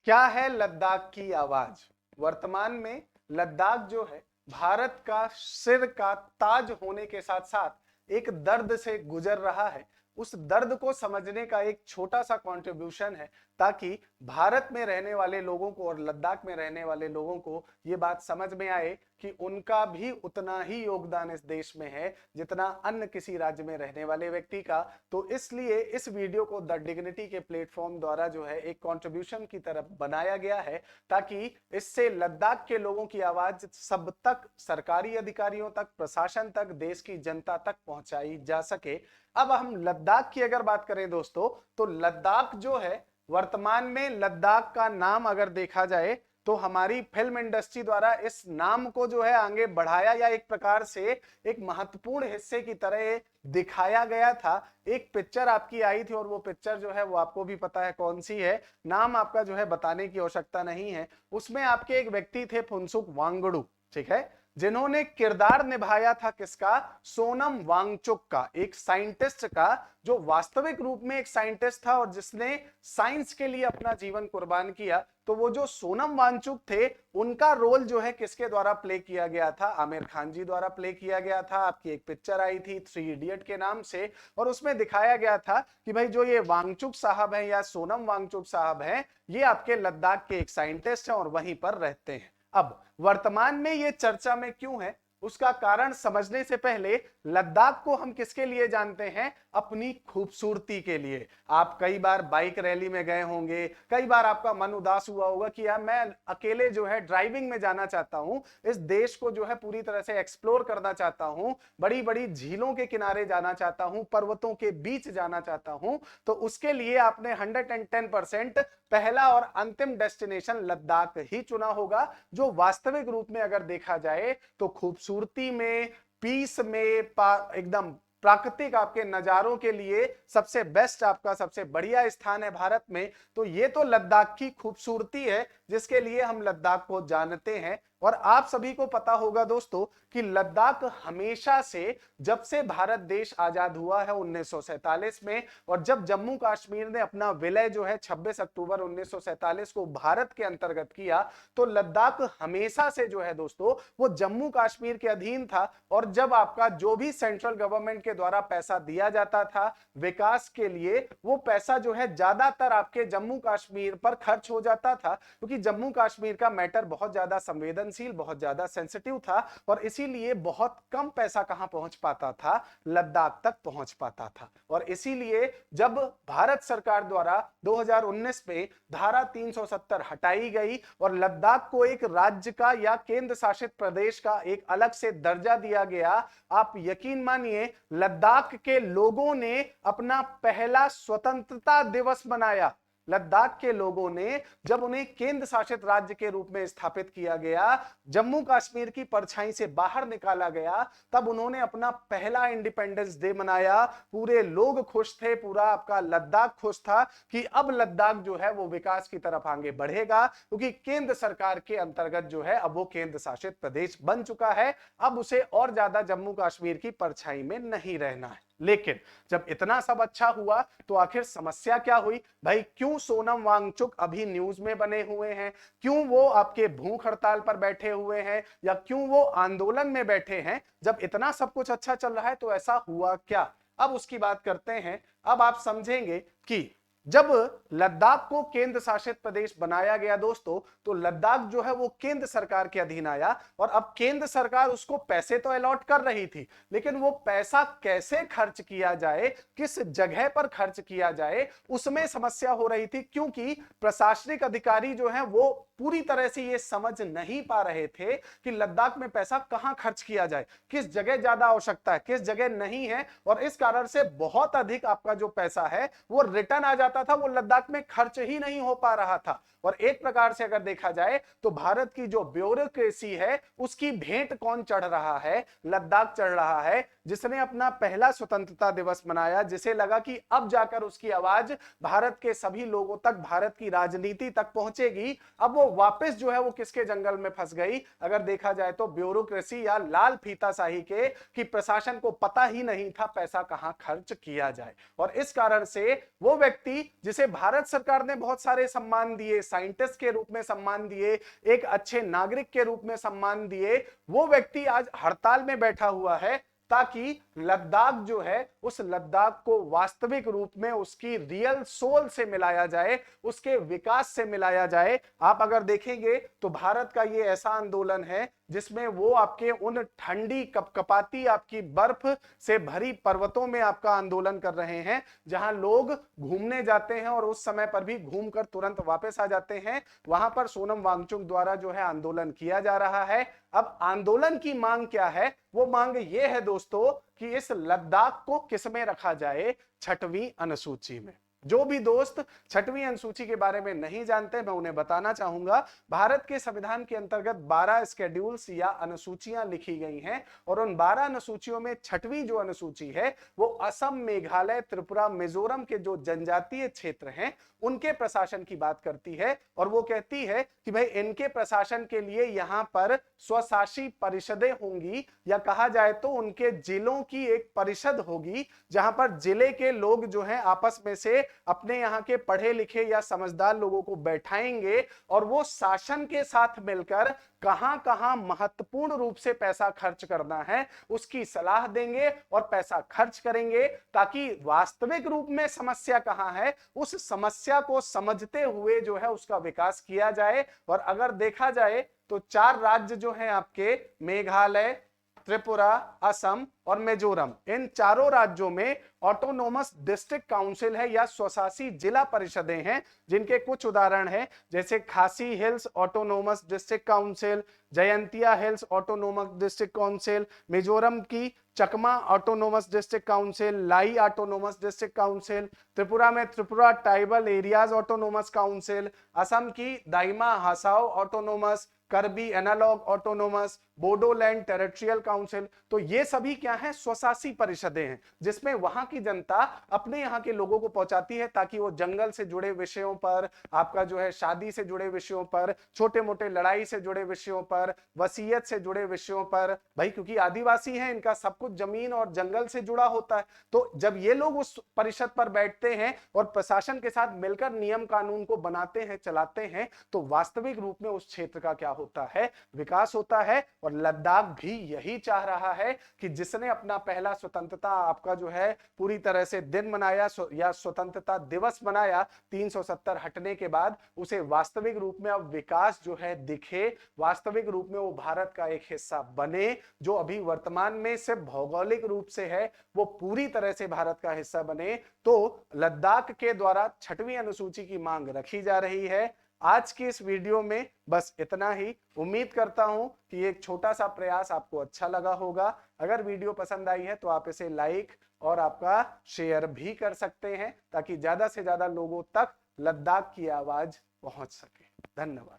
क्या है लद्दाख की आवाज। वर्तमान में लद्दाख जो है भारत का सिर का ताज होने के साथ साथ एक दर्द से गुजर रहा है। उस दर्द को समझने का एक छोटा सा कंट्रीब्यूशन है ताकि भारत में रहने वाले लोगों को और लद्दाख में रहने वाले लोगों को ये बात समझ में आए कि उनका भी उतना ही योगदान इस देश में है जितना अन्य किसी राज्य में रहने वाले व्यक्ति का। तो इसलिए इस वीडियो को द डिग्निटी के प्लेटफॉर्म द्वारा जो है एक कंट्रीब्यूशन की तरफ बनाया गया है ताकि इससे लद्दाख के लोगों की आवाज सब तक, सरकारी अधिकारियों तक, प्रशासन तक, देश की जनता तक पहुंचाई जा सके। अब हम लद्दाख की अगर बात करें दोस्तों, तो लद्दाख जो है वर्तमान में, लद्दाख का नाम अगर देखा जाए तो हमारी फिल्म इंडस्ट्री द्वारा इस नाम को जो है आगे बढ़ाया या एक प्रकार से एक महत्वपूर्ण हिस्से की तरह दिखाया गया था। एक पिक्चर आपकी आई थी और वो पिक्चर जो है वो आपको भी पता है कौन सी है, नाम आपका जो है बताने की आवश्यकता नहीं है। उसमें आपके एक व्यक्ति थे फुनसुक वांगडू, ठीक है, जिन्होंने किरदार निभाया था किसका, सोनम वांगचुक का, एक साइंटिस्ट का जो वास्तविक रूप में एक साइंटिस्ट था और जिसने साइंस के लिए अपना जीवन कुर्बान किया। तो वो जो सोनम वांगचुक थे उनका रोल जो है किसके द्वारा प्ले किया गया था, आमिर खान जी द्वारा प्ले किया गया था। आपकी एक पिक्चर आई थी 3 इडियट के नाम से और उसमें दिखाया गया था कि भाई जो ये वांगचुक साहब हैं या सोनम वांगचुक साहब हैं, ये आपके लद्दाख के एक साइंटिस्ट हैं और वहीं पर रहते हैं। अब वर्तमान में ये चर्चा में क्यों है, उसका कारण समझने से पहले लद्दाख को हम किसके लिए जानते हैं, अपनी खूबसूरती के लिए। आप कई बार बाइक रैली में गए होंगे, कई बार आपका मन उदास हुआ होगा कि यार मैं अकेले जो है ड्राइविंग में जाना चाहता हूं, इस देश को जो है पूरी तरह से एक्सप्लोर करना चाहता हूं, बड़ी बड़ी झीलों के किनारे जाना चाहता हूं, पर्वतों के बीच जाना चाहता हूं। तो उसके लिए आपने 110% पहला और अंतिम डेस्टिनेशन लद्दाख ही चुना होगा, जो वास्तविक रूप में अगर देखा जाए तो खूबसूरती में, पीस में, एकदम प्राकृतिक आपके नजारों के लिए सबसे बेस्ट, आपका सबसे बढ़िया स्थान है भारत में। तो ये तो लद्दाख की खूबसूरती है जिसके लिए हम लद्दाख को जानते हैं। और आप सभी को पता होगा दोस्तों कि लद्दाख हमेशा से, जब से भारत देश आजाद हुआ है 1947 में, और जब जम्मू कश्मीर ने अपना विलय जो है 26 अक्टूबर 1947 को भारत के अंतर्गत किया, तो लद्दाख हमेशा से जो है दोस्तों वो जम्मू कश्मीर के अधीन था। और जब आपका जो भी सेंट्रल गवर्नमेंट के द्वारा पैसा दिया जाता था विकास के लिए, वो पैसा जो है ज्यादातर आपके जम्मू कश्मीर पर खर्च हो जाता था, क्योंकि जम्मू कश्मीर का मैटर बहुत ज्यादा संवेदनशील, बहुत ज्यादा सेंसिटिव था और इसीलिए बहुत कम पैसा कहां पहुंच पाता था, लद्दाख तक पहुंच पाता था। और इसीलिए जब भारत सरकार द्वारा 2019 में धारा 370 हटाई गई और लद्दाख को एक राज्य का या केंद्र शासित प्रदेश का एक अलग से दर्जा दिया गया, आप यकीन मानिए लद्दाख के लोगों ने अपना पहला स्वतंत्रता दिवस मनाया। लद्दाख के लोगों ने जब उन्हें केंद्र शासित राज्य के रूप में स्थापित किया गया, जम्मू कश्मीर की परछाई से बाहर निकाला गया, तब उन्होंने अपना पहला इंडिपेंडेंस डे मनाया। पूरे लोग खुश थे, पूरा आपका लद्दाख खुश था कि अब लद्दाख जो है वो विकास की तरफ आगे बढ़ेगा, क्योंकि केंद्र सरकार के अंतर्गत जो है अब वो केंद्र शासित प्रदेश बन चुका है। अब उसे और ज्यादा जम्मू कश्मीर की परछाई में नहीं रहना है। लेकिन जब इतना सब अच्छा हुआ तो आखिर समस्या क्या हुई भाई, क्यों सोनम वांगचुक अभी न्यूज में बने हुए हैं, क्यों वो आपके भूख हड़ताल पर बैठे हुए हैं, या क्यों वो आंदोलन में बैठे हैं। जब इतना सब कुछ अच्छा चल रहा है तो ऐसा हुआ क्या, अब उसकी बात करते हैं। अब आप समझेंगे कि जब लद्दाख को केंद्र शासित प्रदेश बनाया गया दोस्तों, तो लद्दाख जो है वो केंद्र सरकार के अधीन आया और अब केंद्र सरकार उसको पैसे तो अलॉट कर रही थी, लेकिन वो पैसा कैसे खर्च किया जाए, किस जगह पर खर्च किया जाए, उसमें समस्या हो रही थी, क्योंकि प्रशासनिक अधिकारी जो है वो पूरी तरह से ये समझ नहीं पा रहे थे कि लद्दाख में पैसा कहां खर्च किया जाए, किस जगह ज्यादा आवश्यकता है, किस जगह नहीं है। और इस कारण से बहुत अधिक आपका जो पैसा है वो रिटर्न आ जाता था, वो लद्दाख में खर्च ही नहीं हो पा रहा था। और एक प्रकार से अगर देखा जाए तो भारत की जो ब्यूरोक्रेसी है उसकी भेंट कौन चढ़ रहा है, लद्दाख चढ़ रहा है, जिसने अपना पहला स्वतंत्रता दिवस मनाया, जिसे लगा कि अब जाकर उसकी आवाज भारत के सभी लोगों तक, भारत की राजनीति तक पहुंचेगी। अब वो वापस जो है वो किसके जंगल में फंस गई, अगर देखा जाए तो ब्यूरोक्रेसी या लाल फीताशाही के, कि प्रशासन को पता ही नहीं था पैसा कहां खर्च किया जाए। और इस कारण से वो व्यक्ति जिसे भारत सरकार ने बहुत सारे सम्मान दिए, साइंटिस्ट के रूप में सम्मान दिए, एक अच्छे नागरिक के रूप में सम्मान दिए, वो व्यक्ति आज हड़ताल में बैठा हुआ है ताकि लद्दाख जो है उस लद्दाख को वास्तविक रूप में उसकी रियल सोल से मिलाया जाए, उसके विकास से मिलाया जाए। आप अगर देखेंगे तो भारत का ये ऐसा आंदोलन है जिसमें वो आपके उन ठंडी कपकपाती आपकी बर्फ से भरी पर्वतों में आपका आंदोलन कर रहे हैं, जहां लोग घूमने जाते हैं और उस समय पर भी घूमकर तुरंत वापस आ जाते हैं। वहां पर सोनम वांगचुक द्वारा जो है आंदोलन किया जा रहा है। अब आंदोलन की मांग क्या है? वो मांग ये है दोस्तों कि इस लद्दाख को किसमें रखा जाए? 6वीं अनुसूची में। जो भी दोस्त 6वीं अनुसूची के बारे में नहीं जानते, मैं उन्हें बताना चाहूंगा, भारत के संविधान के अंतर्गत 12 स्केड्यूल्स या अनुसूचियां लिखी गई हैं और उन 12 अनुसूचियों में 6वीं जो अनुसूची है वो असम, मेघालय, त्रिपुरा, मिजोरम के जो जनजातीय क्षेत्र हैं उनके प्रशासन की बात करती है। और वो कहती है कि भाई इनके प्रशासन के लिए यहां पर स्वशासी परिषदें होंगी, या कहा जाए तो उनके जिलों की एक परिषद होगी, जहां पर जिले के लोग जो हैं आपस में से अपने यहाँ के पढ़े लिखे या समझदार लोगों को बैठाएंगे और वो शासन के साथ मिलकर कहां कहां महत्वपूर्ण रूप से पैसा खर्च करना है उसकी सलाह देंगे और पैसा खर्च करेंगे, ताकि वास्तविक रूप में समस्या कहां है उस समस्या को समझते हुए जो है उसका विकास किया जाए। और अगर देखा जाए तो 4 राज्य जो हैं आपके, मेघालय, त्रिपुरा, असम और मिजोरम, इन चारों राज्यों में ऑटोनोमस डिस्ट्रिक्ट काउंसिल है या स्वशासी जिला परिषदें हैं, जिनके कुछ उदाहरण हैं जैसे Khasi hills autonomous district council, Jaintia hills autonomous district council, Mizoram की Chakma autonomous district council, Lai autonomous district council, Tripura में Tripura tribal areas autonomous council, Assam की Dima Hasao autonomous, Karbi Anglong autonomous, Bodoland territorial council. तो ये सभी क्या हैं? स्वशासी परिषदें हैं, जिसमें वहां की जनता अपने यहाँ के लोगों को पहुंचाती है ताकि वो जंगल से जुड़े विषयों पर, आपका जो है शादी से जुड़े विषयों पर, छोटे मोटे लड़ाई से जुड़े विषयों पर, वसीयत से जुड़े विषयों पर, भाई क्योंकि आदिवासी हैं, इनका सब कुछ जमीन और जंगल से जुड़ा होता है। तो जब ये लोग उस परिषद पर बैठते हैं और प्रशासन के साथ मिलकर नियम कानून को बनाते हैं, चलाते हैं, तो वास्तविक रूप में उस क्षेत्र का क्या होता है? विकास होता है। और लद्दाख भी यही चाह रहा है कि जिसने अपना पहला स्वतंत्रता आपका जो है पूरी तरह से दिन मनाया या स्वतंत्रता दिवस मनाया 370 हटने के बाद, उसे वास्तविक रूप में अब विकास जो है दिखे, वास्तविक रूप में वो भारत का एक हिस्सा बने। जो अभी वर्तमान में सिर्फ भौगोलिक रूप से है वो पूरी तरह से भारत का हिस्सा बने। तो लद्दाख के द्वारा 6वीं अनुसूची की मांग रखी जा रही है। आज की इस वीडियो में बस इतना ही। उम्मीद करता हूं कि एक छोटा सा प्रयास आपको अच्छा लगा होगा। अगर वीडियो पसंद आई है तो आप इसे लाइक और आपका शेयर भी कर सकते हैं, ताकि ज्यादा से ज्यादा लोगों तक लद्दाख की आवाज पहुंच सके। धन्यवाद।